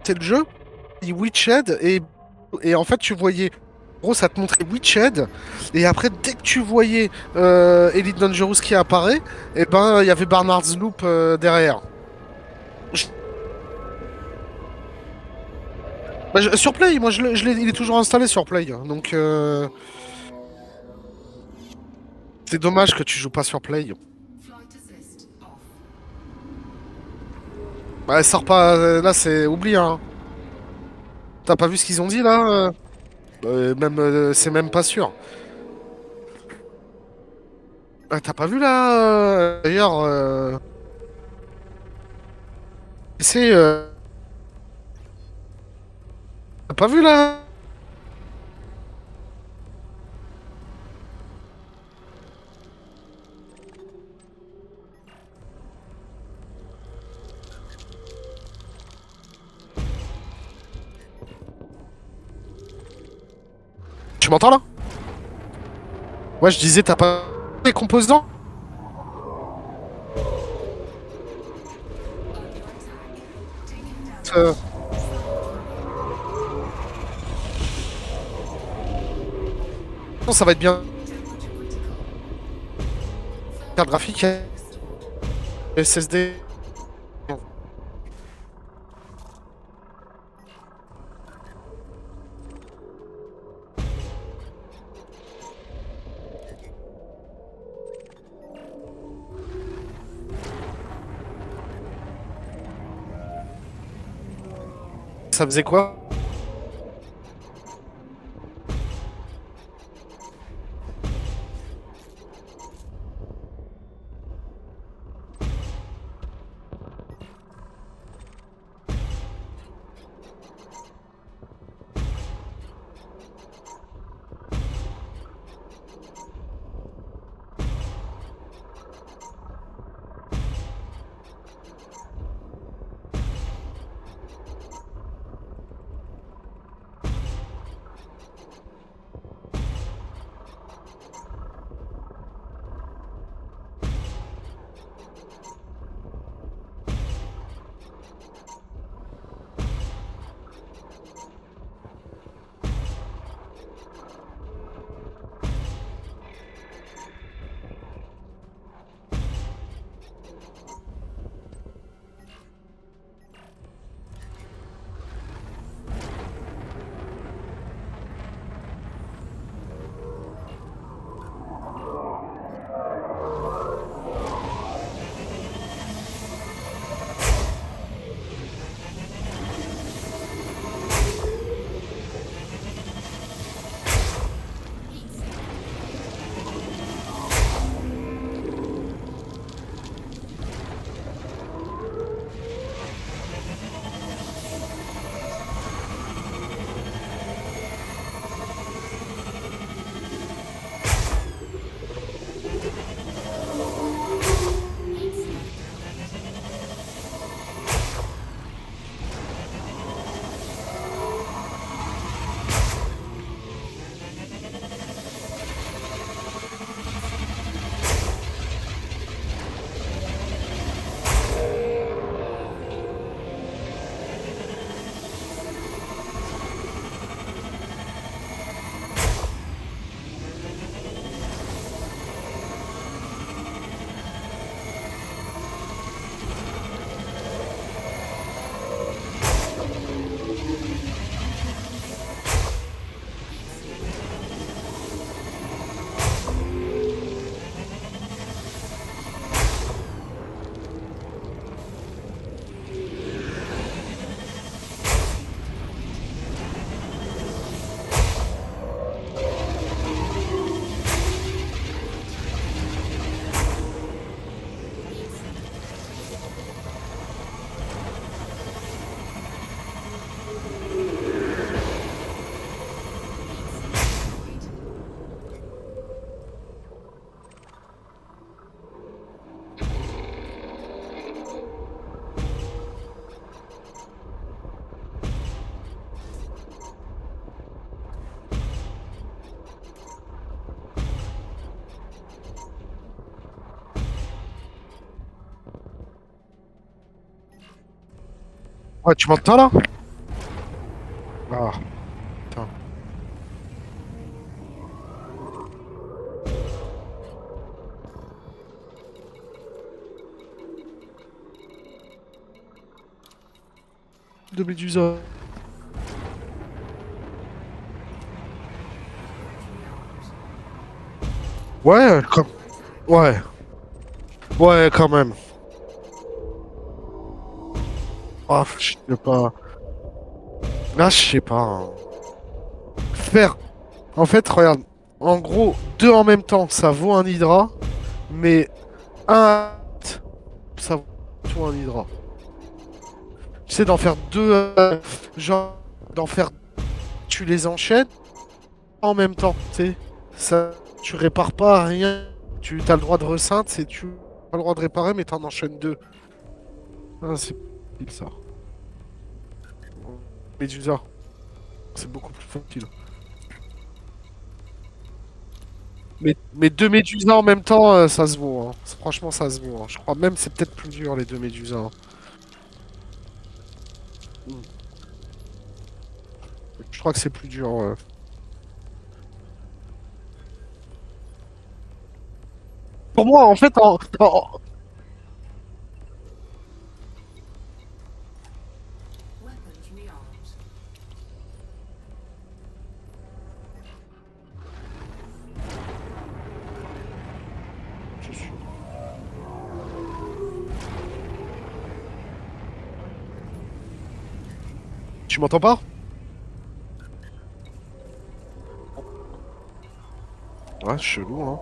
c'est le jeu, il Witched et en fait tu voyais, en gros ça te montrait Witched et après dès que tu voyais Elite Dangerous qui apparaît, et ben il y avait Barnard's Loop derrière. Je- sur Play, moi il est toujours installé sur Play, hein. Donc c'est dommage que tu joues pas sur Play. Bah, elle sort pas, là c'est oublié, hein. T'as pas vu ce qu'ils ont dit là? Même c'est même pas sûr. T'as pas vu là? D'ailleurs, c'est t'as pas vu là? Tu m'entends là? Ouais, je disais, t'as pas les composants? Euh, non, ça va être bien. Carte graphique, SSD. Ça faisait quoi? Ouais, tu m'entends là? Ah, putain. De Médusa. Ouais, comme... Ouais, ouais, quand même. Ah, je sais pas. Là, je sais pas, hein. Faire. En fait, regarde. En gros, deux en même temps, ça vaut un Hydra, mais un, ça vaut un Hydra. Tu sais, d'en faire deux, genre, d'en faire, tu les enchaînes en même temps, tu sais. Ça, tu répares pas rien. Tu as le droit de reseinte, c'est tu as le droit de réparer, mais t'en enchaînes deux. Ah, c'est facile, ça. Medusa, c'est beaucoup plus facile. Mais deux Médusas en même temps, ça se vaut, hein. Franchement, ça se vaut, hein. Je crois même que c'est peut-être plus dur, les deux Médusas, hein. Hmm. Je crois que c'est plus dur, ouais. Pour moi, en fait, Je suis- Tu m'entends pas? Ouais, chelou, hein.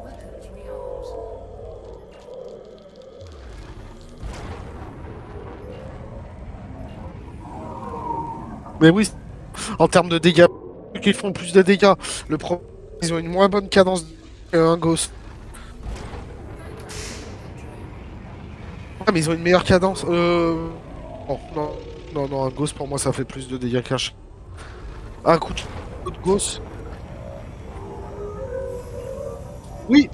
Mais oui, en termes de dégâts, ils font plus de dégâts. Le problème, ils ont une moins bonne cadence qu'un Ghost. Ah, mais ils ont une meilleure cadence. Non, non, non, non, un Ghost pour moi ça fait plus de dégâts qu'un chat. Un coup de Ghost. Oui,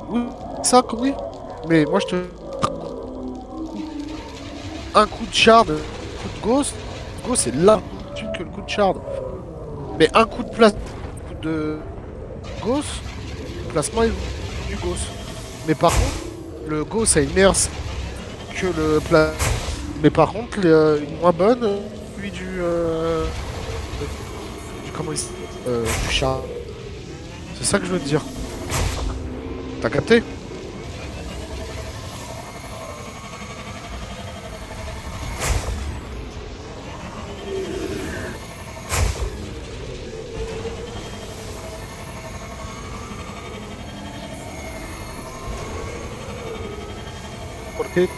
oui, ça, oui. Mais moi je te. Un coup de shard, un coup de Ghost. Ghost c'est là que le coup de shard. Mais un coup de place, coup de Ghost, le placement est du Ghost. Mais par contre, le Ghost a une meilleure que le plat. Mais par contre, une moins bonne, lui du comment il du chat. C'est ça que je veux te dire. T'as capté? Ok.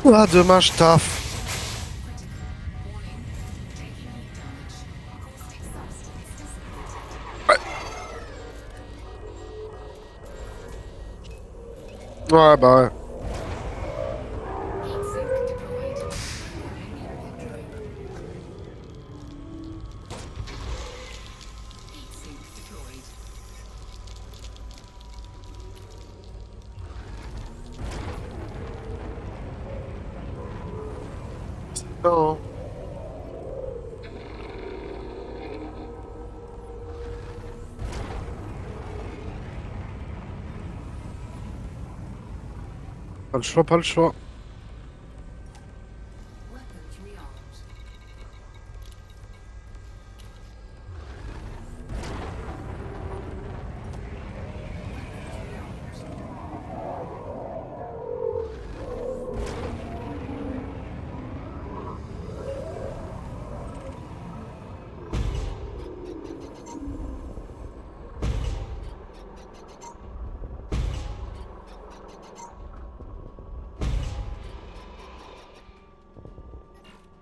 Ah, demain je taffe. Ouais, bah ouais. Non, pas le choix, pas le choix.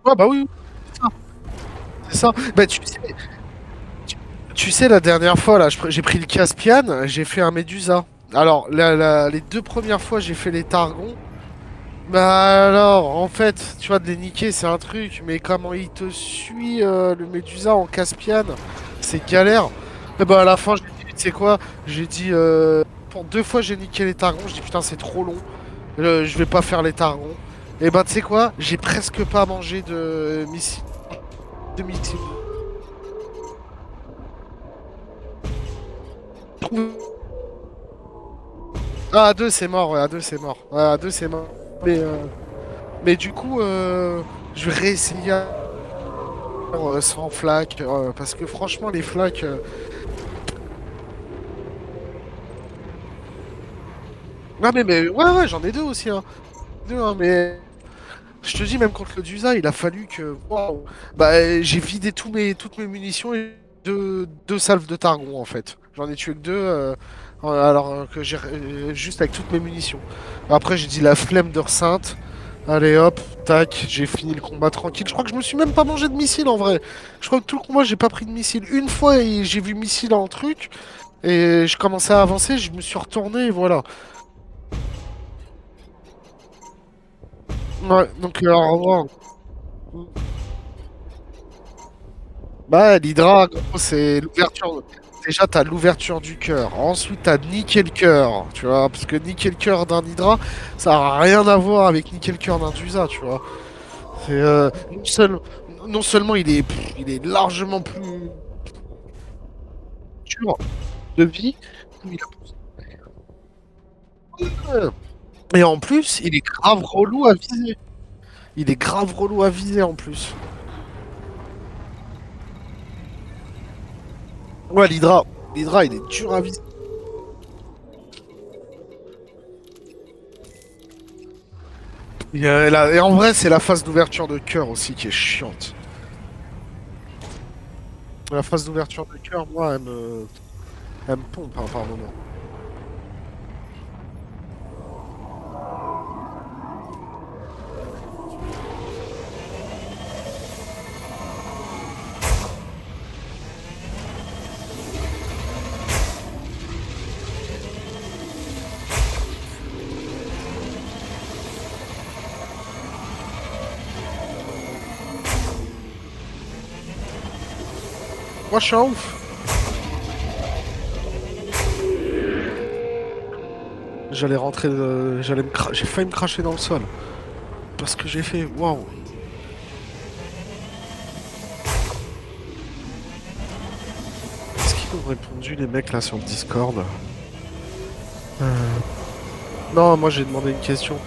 Ouais, bah oui, c'est ça. C'est ça. Bah, tu, tu sais, la dernière fois, là, j'ai pris le Caspian, j'ai fait un Médusa. Alors, les deux premières fois, j'ai fait les Targons. Bah alors, en fait, tu vois, de les niquer, c'est un truc, mais comment il te suit, le Médusa en Caspian, c'est galère. Et bah à la fin, j'ai dit, tu sais quoi, j'ai dit, pour deux fois, j'ai niqué les Targons, je dis, putain, c'est trop long, je vais pas faire les Targons. Et bah, tu sais quoi, j'ai presque pas mangé de missiles. Ah, à deux, c'est mort, ouais, à deux, c'est mort. Ouais, à deux, c'est mort. Mais du coup, je vais réessayer sans flaque, parce que franchement, les flaques. Ouais, mais ouais, ouais, j'en ai deux aussi, hein. Deux, hein, mais je te dis, même contre le Dusa, il a fallu que. Waouh. Bah, j'ai vidé toutes mes munitions et deux salves de Targon, en fait. J'en ai tué que deux, alors que j'ai juste avec toutes mes munitions. Après, j'ai dit la flemme de Sainte. Allez hop, tac, j'ai fini le combat tranquille. Je crois que je me suis même pas mangé de missile en vrai. Je crois que tout le combat, j'ai pas pris de missile. Une fois, j'ai vu missile en truc, et je commençais à avancer, je me suis retourné, et voilà. Ouais, donc, au revoir. Bah, l'Hydra, gros, c'est l'ouverture. Déjà, t'as l'ouverture du cœur. Ensuite, t'as niquer le cœur, tu vois. Parce que niquer le cœur d'un Hydra, ça n'a rien à voir avec niquer le cœur d'un Dusa, tu vois. C'est, non seulement il est largement plus dur de vie, il et en plus, il est grave relou à viser. Il est grave relou à viser en plus. Ouais, l'Hydra, il est dur à viser. Et en vrai, c'est la phase d'ouverture de cœur aussi qui est chiante. La phase d'ouverture de cœur, moi, elle me pompe hein, par moment. Moi, je suis un ouf. J'allais rentrer, j'ai failli me cracher dans le sol. Parce que j'ai fait, waouh. Qu'est-ce qu'ils ont répondu, les mecs, là, sur le Discord? Euh, Non, moi, j'ai demandé une question.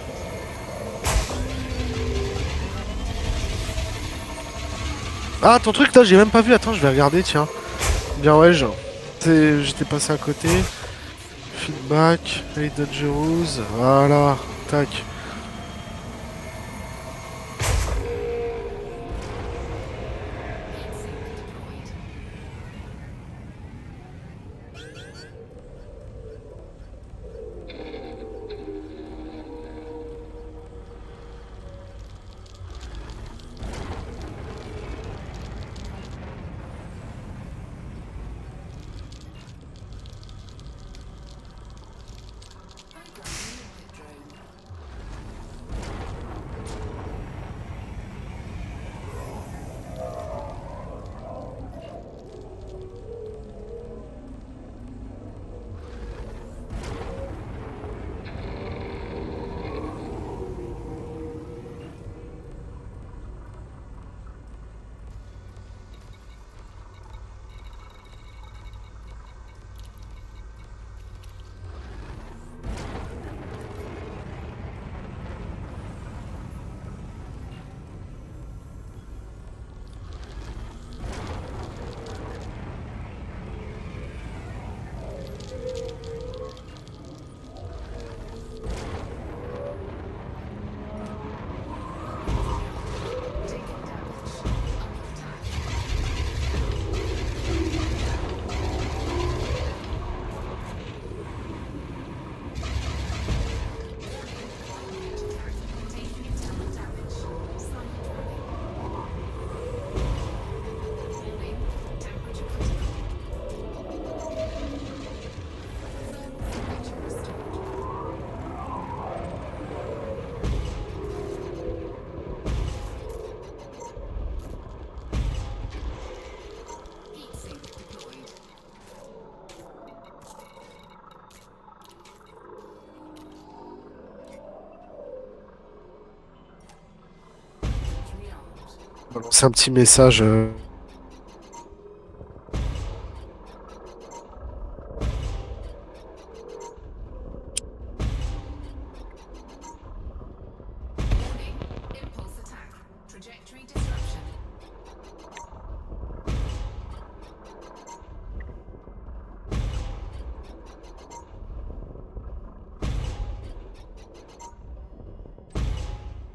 Ah, ton truc, là, j'ai même pas vu. Attends, je vais regarder, tiens. Bien, ouais, j'étais passé à côté. Feedback, Hey Dangerous, voilà, tac. C'est un petit message. Warning, impulse attack. Trajectory disruption.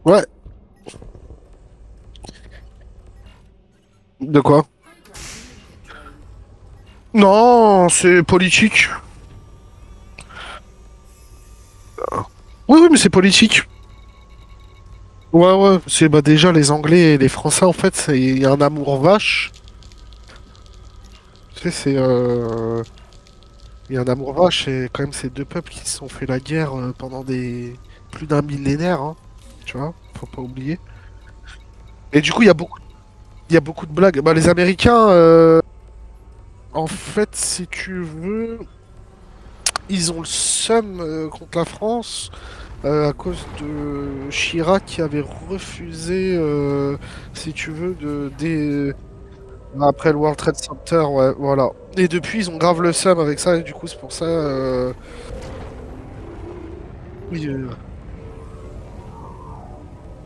Ouais, de quoi? Programming input drone. Non, c'est politique. Oui, oui, mais c'est politique. Ouais, ouais, c'est bah déjà les Anglais et les Français en fait, il y a un amour vache. Tu sais, il y a un amour vache et quand même ces deux peuples qui se sont fait la guerre pendant des plus d'un millénaire, hein. Tu vois, faut pas oublier. Et du coup, il y a beaucoup de blagues. Bah, les Américains, en fait, si tu veux, ils ont le seum contre la France à cause de Chirac qui avait refusé, si tu veux, après le World Trade Center, ouais, voilà. Et depuis, ils ont grave le seum avec ça, et du coup, c'est pour ça. Oui,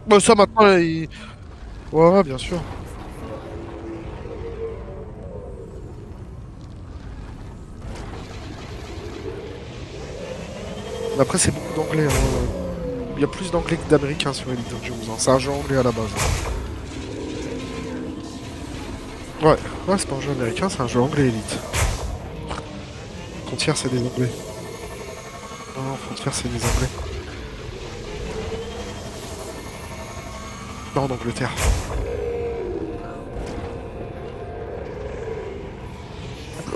bah, ça maintenant, ouais, ouais, bien sûr. Mais après, c'est beaucoup d'anglais, hein. Il y a plus d'anglais que d'américains sur Elite Dangerous, hein. C'est un jeu anglais à la base, hein. Ouais, ouais, c'est pas un jeu américain, c'est un jeu anglais Elite. Frontier, c'est des anglais. Non, non, Frontier, c'est des anglais. Non, en Angleterre.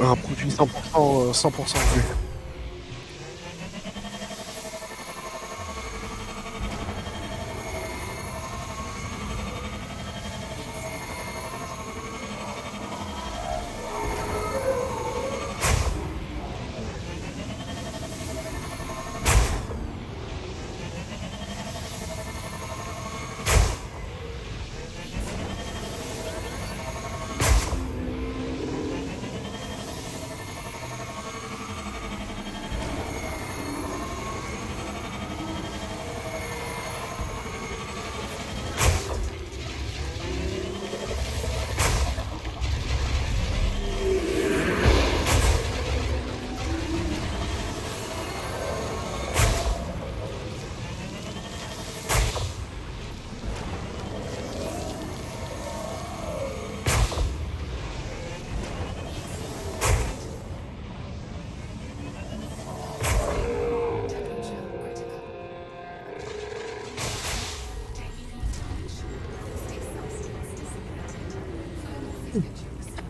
Un produit 100%, 100% anglais. Temperature critical. Taking heat damage. Caustic substance dissipated. Thermal signature restored.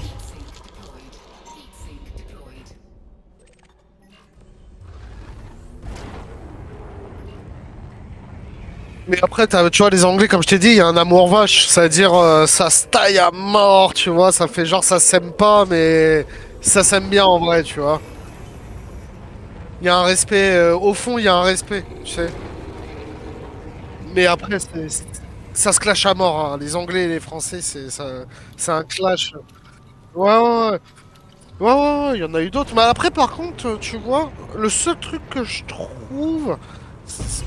Heatsink deployed. Heatsink deployed. Mais après, tu vois, les Anglais, comme je t'ai dit, il y a un amour vache. C'est-à-dire, ça se taille à mort, tu vois. Ça fait genre, ça s'aime pas, mais ça s'aime bien en vrai, tu vois. Il y a un respect, au fond, il y a un respect, tu sais. Mais après, ça se clash à mort, hein. Les Anglais et les Français, c'est un clash. Ouais, ouais, ouais. Ouais, ouais, ouais, il y en a eu d'autres. Mais après, par contre, tu vois, le seul truc que je trouve,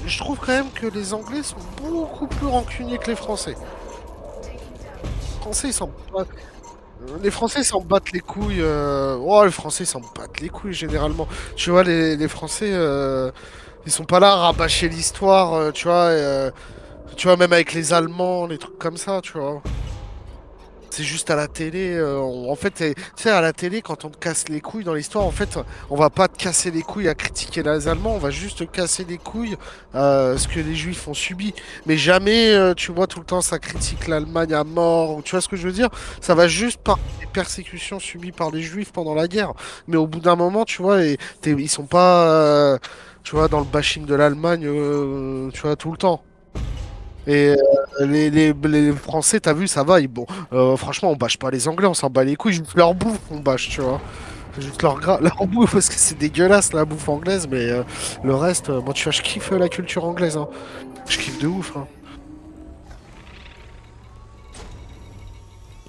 je trouve quand même que les Anglais sont beaucoup plus rancuniers que les Français. Taking damage. Français, ils s'en battent. Les Français s'en battent les couilles. Oh, les Français s'en battent les couilles généralement. Tu vois, les Français, ils sont pas là à rabâcher l'histoire, tu vois, même avec les Allemands, les trucs comme ça, tu vois. C'est juste à la télé. En fait, tu sais, à la télé, quand on te casse les couilles dans l'histoire, en fait, on va pas te casser les couilles à critiquer les Allemands, on va juste te casser les couilles à ce que les Juifs ont subi. Mais jamais, tu vois, tout le temps, ça critique l'Allemagne à mort. Ou tu vois ce que je veux dire? Ça va juste par les persécutions subies par les Juifs pendant la guerre. Mais au bout d'un moment, tu vois, ils sont pas, tu vois, dans le bashing de l'Allemagne, tu vois, tout le temps. Et les Français, t'as vu, ça va. Bon, franchement, on bâche pas les Anglais, on s'en bat les couilles, juste leur bouffe, on bâche, tu vois. Juste leur bouffe, parce que c'est dégueulasse la bouffe anglaise, mais le reste, moi tu vois, je kiffe la culture anglaise, hein. Je kiffe de ouf, hein.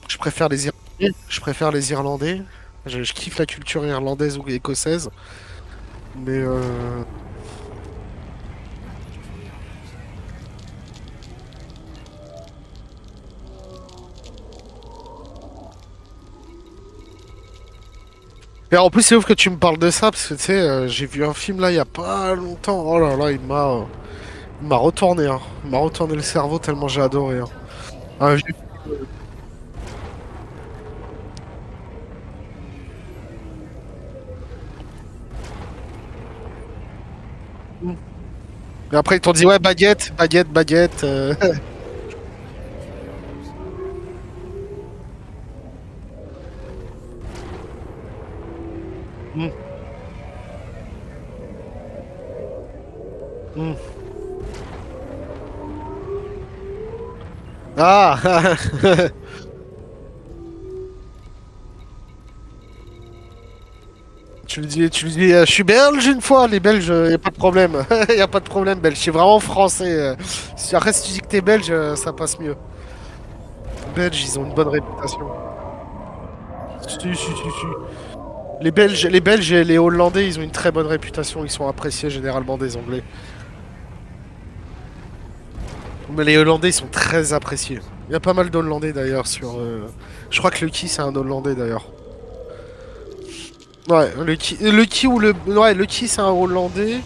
Je préfère les Irlandais. Je préfère les Irlandais. Je kiffe la culture irlandaise ou écossaise. Mais et en plus, c'est ouf que tu me parles de ça, parce que tu sais, j'ai vu un film là il y a pas longtemps. Oh là là, il m'a retourné, hein. Il m'a retourné le cerveau tellement j'ai adoré, hein. Un vieux film. Et après, ils t'ont dit, ouais, baguette, baguette, baguette. Mm, mm. Ah! Tu lui dis, je suis belge une fois, les Belges, y a pas de problème. Y a pas de problème, belge. C'est vraiment français. Après, si tu dis que t'es belge, ça passe mieux. Belges, ils ont une bonne réputation. Si, si, si, si. Les Belges et les Hollandais, ils ont une très bonne réputation. Ils sont appréciés généralement des Anglais. Mais les Hollandais, ils sont très appréciés. Il y a pas mal d'Hollandais d'ailleurs sur. Je crois que Lucky, c'est un Hollandais d'ailleurs. Ouais, Lucky ou le. Ouais, Lucky, c'est un Hollandais.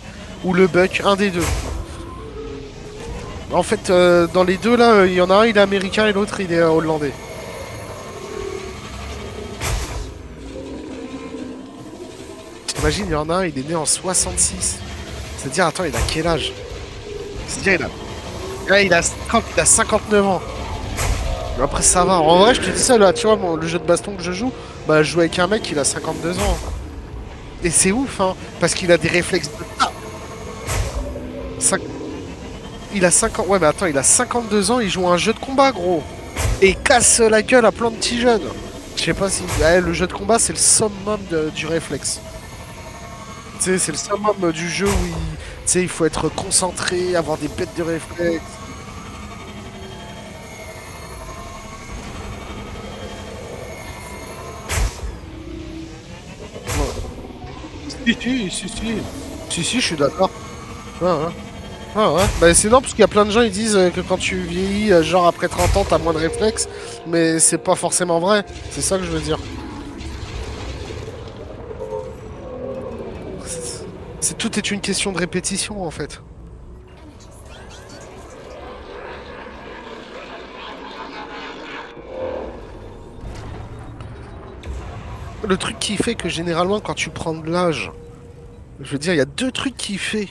Ou le Buck, un des deux. En fait, dans les deux là, il y en a un, il est américain et l'autre, il est hollandais. T'imagines, il y en a un, il est né en 66. C'est-à-dire, attends, il a quel âge? C'est-à-dire, ouais, il a 59 ans. Après, ça va. En vrai, je te dis ça, là, tu vois, le jeu de baston que je joue, bah, je joue avec un mec, il a 52 ans. Et c'est ouf, hein, parce qu'il a des réflexes de... Ah, Cin- il a 50... Ouais, mais attends, il a 52 ans, il joue à un jeu de combat, gros. Et il casse la gueule à plein de petits jeunes. Je sais pas si... Ouais, le jeu de combat, c'est le summum du réflexe. Tu sais, c'est le summum du jeu où tu sais, il faut être concentré, avoir des bêtes de réflexe. Ouais. Si, si, si, si. Si, si, je suis d'accord. Ouais, ouais. Ah ouais, bah c'est non parce qu'il y a plein de gens ils disent que quand tu vieillis, genre après 30 ans, t'as moins de réflexes, mais c'est pas forcément vrai, c'est ça que je veux dire. Tout est une question de répétition en fait. Le truc qui fait que généralement quand tu prends de l'âge, je veux dire, il y a deux trucs qui fait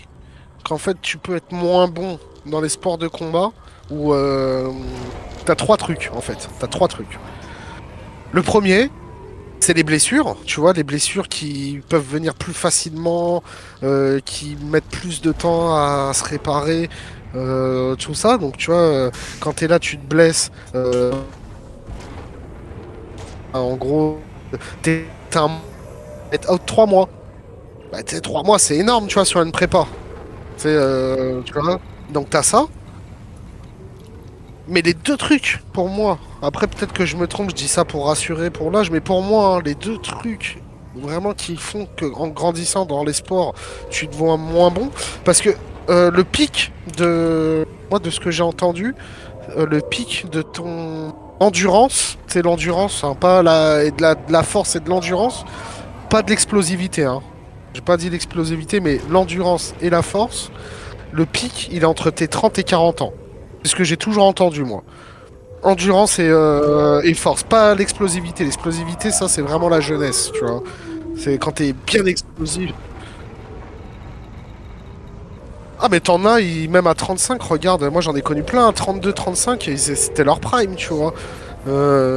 qu'en fait tu peux être moins bon dans les sports de combat, ou t'as trois trucs en fait, t'as trois trucs. Le premier, c'est les blessures, tu vois, les blessures qui peuvent venir plus facilement, qui mettent plus de temps à se réparer, tout ça. Donc, tu vois, quand t'es là, tu te blesses. En gros, t'es être out 3 mois. Bah, 3 mois, c'est énorme, tu vois, sur une prépa. Tu vois. Donc, t'as ça. Mais les deux trucs, pour moi, après peut-être que je me trompe, je dis ça pour rassurer pour l'âge, mais pour moi, hein, les deux trucs vraiment qui font que en grandissant dans les sports, tu te vois moins bon, parce que le pic de moi, de ce que j'ai entendu, le pic de ton endurance, c'est l'endurance, hein, pas et de la force et de l'endurance, pas de l'explosivité, hein. J'ai pas dit l'explosivité, mais l'endurance et la force, le pic, il est entre tes 30 et 40 ans. C'est ce que j'ai toujours entendu, moi. Endurance et force, pas l'explosivité. L'explosivité, ça, c'est vraiment la jeunesse, tu vois. C'est quand t'es bien explosif. Ah, mais t'en as, même à 35, regarde, moi j'en ai connu plein, à 32, 35, c'était leur prime, tu vois.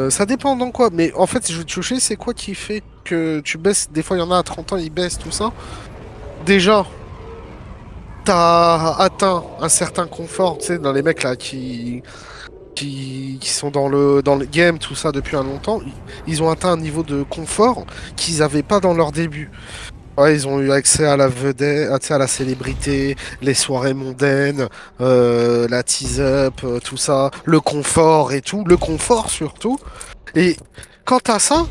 Ça dépend dans quoi, mais en fait, je veux te toucher, c'est quoi qui fait que tu baisses? Des fois, il y en a à 30 ans, ils baissent, tout ça. Déjà, t'as atteint un certain confort, tu sais, dans les mecs là qui qui sont dans le game, tout ça depuis un longtemps, ils ont atteint un niveau de confort qu'ils n'avaient pas dans leur début. Ouais, ils ont eu accès à la vedette, à la célébrité, les soirées mondaines, la tease-up, tout ça, le confort et tout, le confort surtout. Et quant à ça,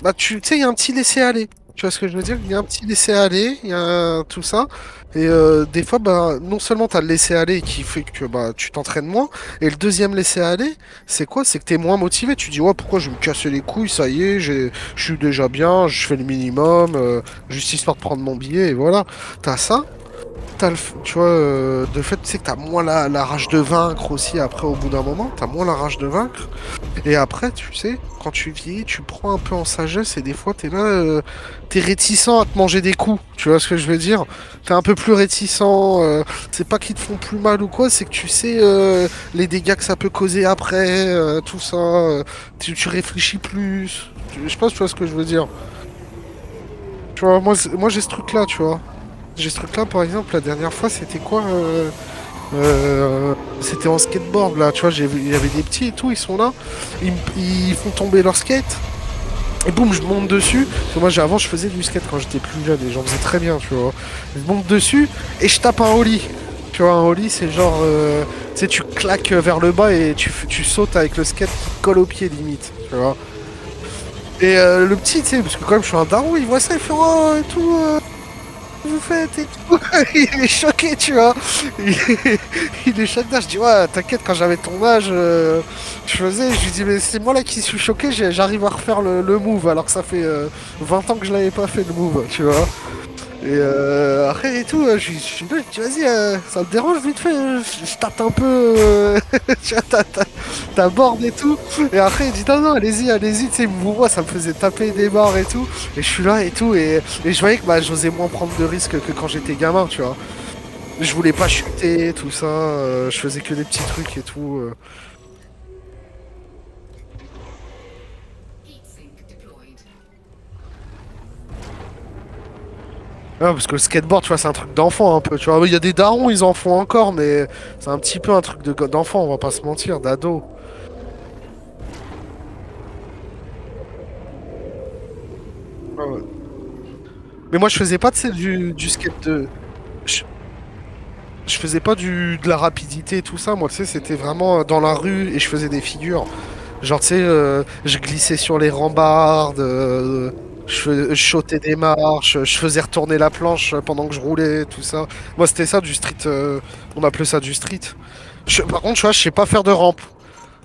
bah tu sais, il y a un petit laisser-aller. Tu vois ce que je veux dire? Il y a un petit laisser-aller, il y a tout ça. Et des fois, bah, non seulement tu as le laisser-aller qui fait que bah, tu t'entraînes moins, et le deuxième laisser-aller, c'est quoi? C'est que tu es moins motivé. Tu dis, ouais, pourquoi je vais me casser les couilles? Ça y est, je suis déjà bien, je fais le minimum, juste histoire de prendre mon billet, et voilà. T'as ça. Tu vois, de fait, tu sais que t'as moins la rage de vaincre aussi après au bout d'un moment, t'as moins la rage de vaincre. Et après, tu sais, quand tu vieillis, tu prends un peu en sagesse et des fois, t'es là, t'es réticent à te manger des coups. Tu vois ce que je veux dire? T'es un peu plus réticent. C'est pas qu'ils te font plus mal ou quoi, c'est que tu sais les dégâts que ça peut causer après, tout ça. Tu réfléchis plus. Je sais pas si tu vois ce que je veux dire. Tu vois, moi j'ai ce truc-là, tu vois. J'ai ce truc-là, par exemple, la dernière fois, c'était quoi? C'était en skateboard là, tu vois, il y avait des petits et tout, ils sont là, ils font tomber leur skate, et boum, je monte dessus. Parce que moi, avant, je faisais du skate quand j'étais plus jeune et j'en faisais très bien, tu vois. Je monte dessus et je tape un ollie. Tu vois, un ollie, c'est genre, tu sais, tu claques vers le bas et tu sautes avec le skate qui te colle au pied limite, tu vois. Et le petit, tu sais, parce que quand même, je suis un daron, il voit ça, il fait oh et tout. Vous faites et tout. Il est choqué, tu vois. Il, il est choqué. Je dis, ouais, t'inquiète, quand j'avais ton âge, je lui dis, mais c'est moi là qui suis choqué, j'arrive à refaire le move, alors que ça fait 20 ans que je l'avais pas fait le move, tu vois. Et après et tout, je suis là, je dis, vas-y, ça te dérange vite fait, je tape un peu, tu vois, ta board et tout. Et après, il dit, non, non, allez-y, allez-y, tu sais, moi, ça me faisait taper des barres et tout. Et je suis là et tout, et je voyais que bah, j'osais moins prendre de risques que quand j'étais gamin, tu vois. Je voulais pas chuter, tout ça, je faisais que des petits trucs et tout. Heat sink deployed. Ah, parce que le skateboard, tu vois, c'est un truc d'enfant un peu, tu vois. Il y a des darons, ils en font encore, mais c'est un petit peu un truc d'enfant, on va pas se mentir, d'ado. Ah ouais. Mais moi, je faisais pas, tu sais, du skate de. Je, je faisais pas de la rapidité et tout ça. Moi, tu sais, c'était vraiment dans la rue et je faisais des figures. Genre, tu sais, je glissais sur les rambardes, je sautais des marches, je faisais retourner la planche pendant que je roulais, tout ça. Moi, c'était ça du street. On appelait ça du street. Par contre, tu vois, je sais pas faire de rampe.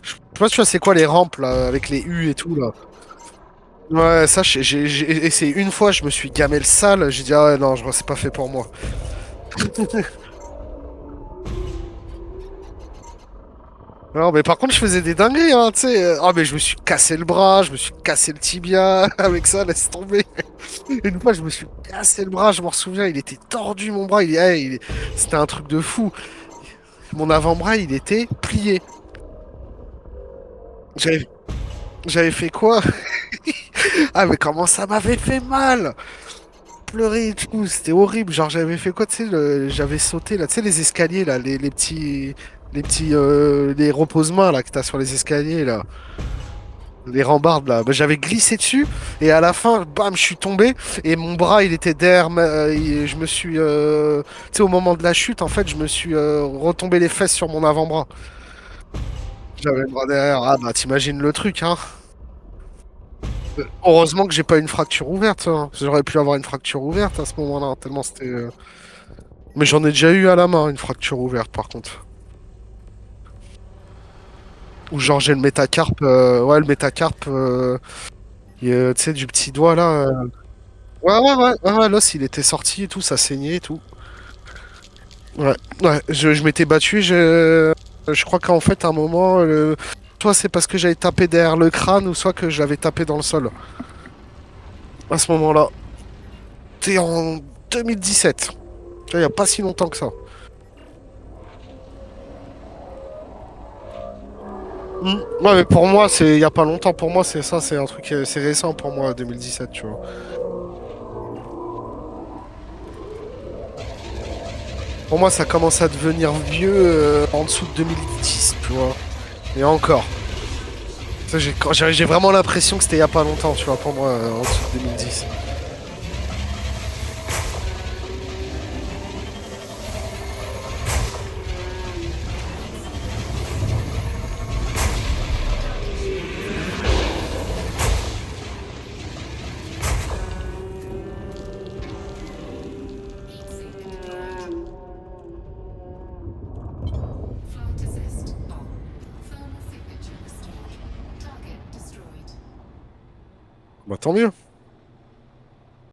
Je sais pas, tu vois, c'est quoi les rampes là, avec les U et tout là. Ouais, ça, j'ai essayé une fois, je me suis gamé le sale. J'ai dit, ah ouais, non, c'est pas fait pour moi. Non, mais par contre, je faisais des dingueries, hein, tu sais. Ah, mais je me suis cassé le bras, je me suis cassé le tibia. Avec ça, laisse tomber. Une fois, je me suis cassé le bras, je m'en souviens, il était tordu, mon bras. C'était un truc de fou. Mon avant-bras, il était plié. J'avais j'avais fait quoi? Ah, mais comment ça m'avait fait mal! Pleurer et tout, c'était horrible. Genre, j'avais fait quoi, tu sais, j'avais sauté, là, tu sais, les escaliers, là, les repose-mains, là, que t'as sur les escaliers, là. Les rambardes là, bah, j'avais glissé dessus et à la fin, bam, je suis tombé et mon bras il était derrière, je me suis, tu sais, au moment de la chute, en fait, je me suis retombé les fesses sur mon avant-bras. J'avais le bras derrière. Ah bah t'imagines le truc, hein. Heureusement que j'ai pas une fracture ouverte, hein. J'aurais pu avoir une fracture ouverte à ce moment-là, tellement c'était. Mais j'en ai déjà eu à la main une fracture ouverte par contre. Ou genre j'ai le métacarpe, ouais le métacarpe, tu sais du petit doigt là. Ouais, ouais, ouais, ouais, ouais, l'os il était sorti et tout, ça saignait et tout. Ouais, ouais, je m'étais battu, je crois qu'en fait, à un moment, soit c'est parce que j'avais tapé derrière le crâne, ou soit que j'avais tapé dans le sol. À ce moment-là. C'était en 2017. Tu vois, il n'y a pas si longtemps que ça. Hmm. Ouais, mais pour moi, il y a pas longtemps. Pour moi, c'est ça, c'est un truc, c'est récent pour moi, 2017, tu vois. Pour moi, ça commence à devenir vieux en dessous de 2010, tu vois. Et encore. Ça, j'ai vraiment l'impression que c'était il y a pas longtemps, tu vois, pour moi, en dessous de 2010. Heat sink deployed. Flight assist on. Thermal signature restored. Target destroyed. Bah tant mieux.